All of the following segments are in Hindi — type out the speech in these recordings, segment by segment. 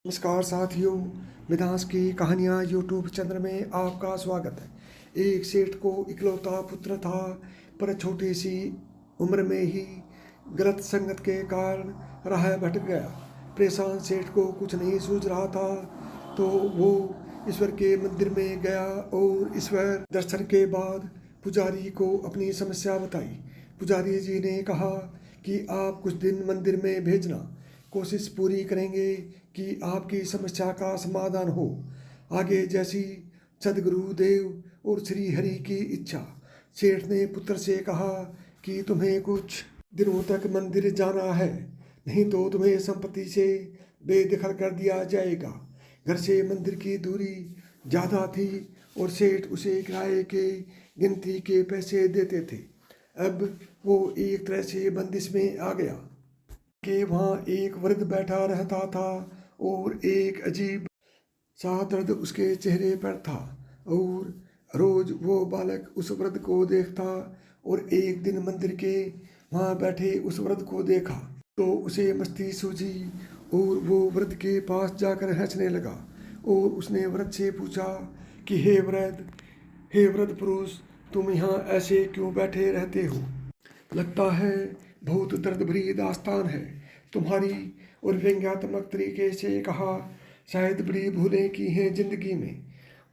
नमस्कार साथियों, मिदास की कहानियाँ यूट्यूब चैनल में आपका स्वागत है। एक सेठ को इकलौता पुत्र था, पर छोटी सी उम्र में ही गलत संगत के कारण राह भटक गया। परेशान सेठ को कुछ नहीं सूझ रहा था, तो वो ईश्वर के मंदिर में गया और ईश्वर दर्शन के बाद पुजारी को अपनी समस्या बताई। पुजारी जी ने कहा कि आप कुछ दिन मंदिर में भेजना, कोशिश पूरी करेंगे कि आपकी समस्या का समाधान हो। आगे जैसी सदगुरु देव और श्री हरि की इच्छा। सेठ ने पुत्र से कहा कि तुम्हें कुछ दिनों तक मंदिर जाना है, नहीं तो तुम्हें संपत्ति से बेदखल कर दिया जाएगा। घर से मंदिर की दूरी ज़्यादा थी और सेठ उसे किराए के गिनती के पैसे देते थे। अब वो एक तरह से बंदिश में आ गया कि वहाँ एक वृद्ध बैठा रहता था और एक अजीब सा दर्द उसके चेहरे पर था। और रोज वो बालक उस वृद्ध को देखता और एक दिन मंदिर के वहाँ बैठे उस वृद्ध को देखा तो उसे मस्ती सूझी और वो वृद्ध के पास जाकर हंसने लगा। और उसने वृद्ध से पूछा कि हे वृद्ध पुरुष, तुम यहाँ ऐसे क्यों बैठे रहते हो? लगता है बहुत दर्द भरी दास्तान है तुम्हारी। और व्यंग्यात्मक तरीके से कहा, शायद बड़ी भूलें की हैं जिंदगी में।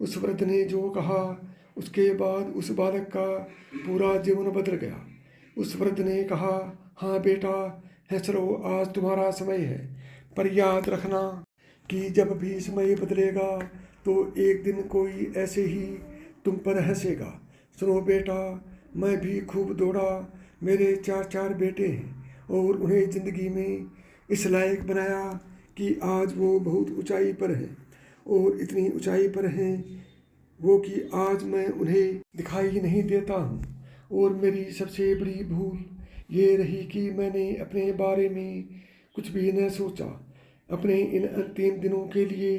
उस वृद्ध ने जो कहा, उसके बाद उस बालक का पूरा जीवन बदल गया। उस वृद्ध ने कहा, हाँ बेटा, हंस लो, आज तुम्हारा समय है, पर याद रखना कि जब भी समय बदलेगा तो एक दिन कोई ऐसे ही तुम पर हंसेगा। सुनो बेटा, मैं भी खूब दौड़ा, मेरे 4 बेटे हैं और उन्हें ज़िंदगी में इस लायक बनाया कि आज वो बहुत ऊंचाई पर हैं। और इतनी ऊंचाई पर हैं वो कि आज मैं उन्हें दिखाई नहीं देता हूँ। और मेरी सबसे बड़ी भूल ये रही कि मैंने अपने बारे में कुछ भी न सोचा। अपने इन अंतिम दिनों के लिए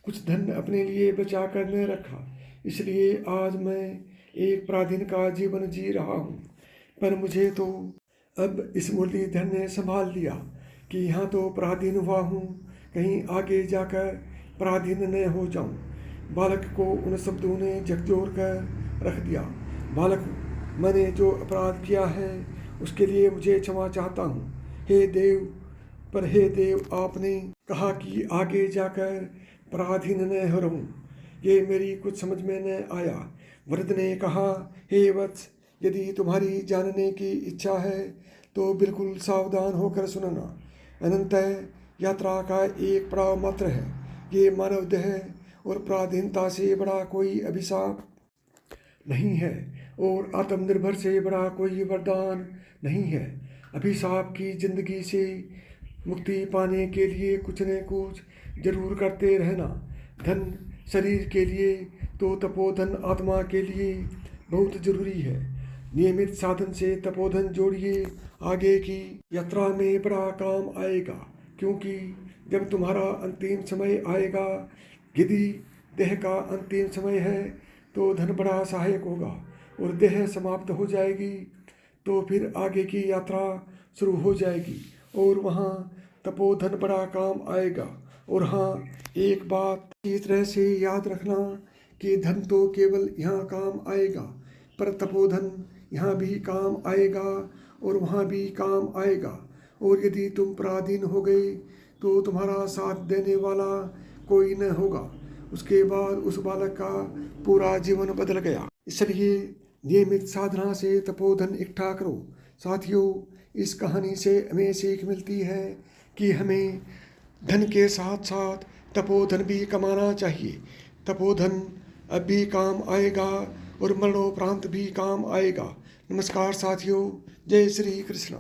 कुछ धन अपने लिए बचा कर न रखा, इसलिए आज मैं एक पराधीन का जीवन जी रहा हूँ। पर मुझे तो अब इस मुरलीधर ने संभाल लिया कि यहाँ तो पराधीन हुआ हूँ, कहीं आगे जाकर पराधीन न हो जाऊँ। बालक को उन शब्दों ने झकझोर कर रख दिया। बालक, मैंने जो अपराध किया है उसके लिए मुझे क्षमा चाहता हूँ। हे देव, आपने कहा कि आगे जाकर पराधीन न हो रहूँ, ये मेरी कुछ समझ में न आया। वृद्ध ने कहा, हे वत्स, यदि तुम्हारी जानने की इच्छा है तो बिल्कुल सावधान होकर सुनना। अनंत यात्रा का एक पड़ाव मात्र है। ये मानव देह और पराधीनता से बड़ा कोई अभिशाप नहीं है और आत्मनिर्भर से बड़ा कोई वरदान नहीं है। अभिशाप की जिंदगी से मुक्ति पाने के लिए कुछ न कुछ जरूर करते रहना। धन शरीर के लिए तो तपोधन आत्मा के लिए बहुत जरूरी है। नियमित साधन से तपोधन जोड़िए, आगे की यात्रा में बड़ा काम आएगा। क्योंकि जब तुम्हारा अंतिम समय आएगा, यदि देह का अंतिम समय है तो धन बड़ा सहायक होगा, और देह समाप्त हो जाएगी तो फिर आगे की यात्रा शुरू हो जाएगी और वहाँ तपोधन बड़ा काम आएगा। और हाँ, एक बात इस तरह से याद रखना कि धन तो केवल यहाँ काम आएगा, पर तपोधन यहाँ भी काम आएगा और वहाँ भी काम आएगा। और यदि तुम पराधीन हो गए तो तुम्हारा साथ देने वाला कोई न होगा। उसके बाद उस बालक का पूरा जीवन बदल गया। इसलिए नियमित साधना से तपोधन इकट्ठा करो। साथियों, इस कहानी से हमें सीख मिलती है कि हमें धन के साथ साथ तपोधन भी कमाना चाहिए। तपोधन अब भी काम आएगा और मरणोपरांत भी काम आएगा। नमस्कार साथियों, जय श्री कृष्ण।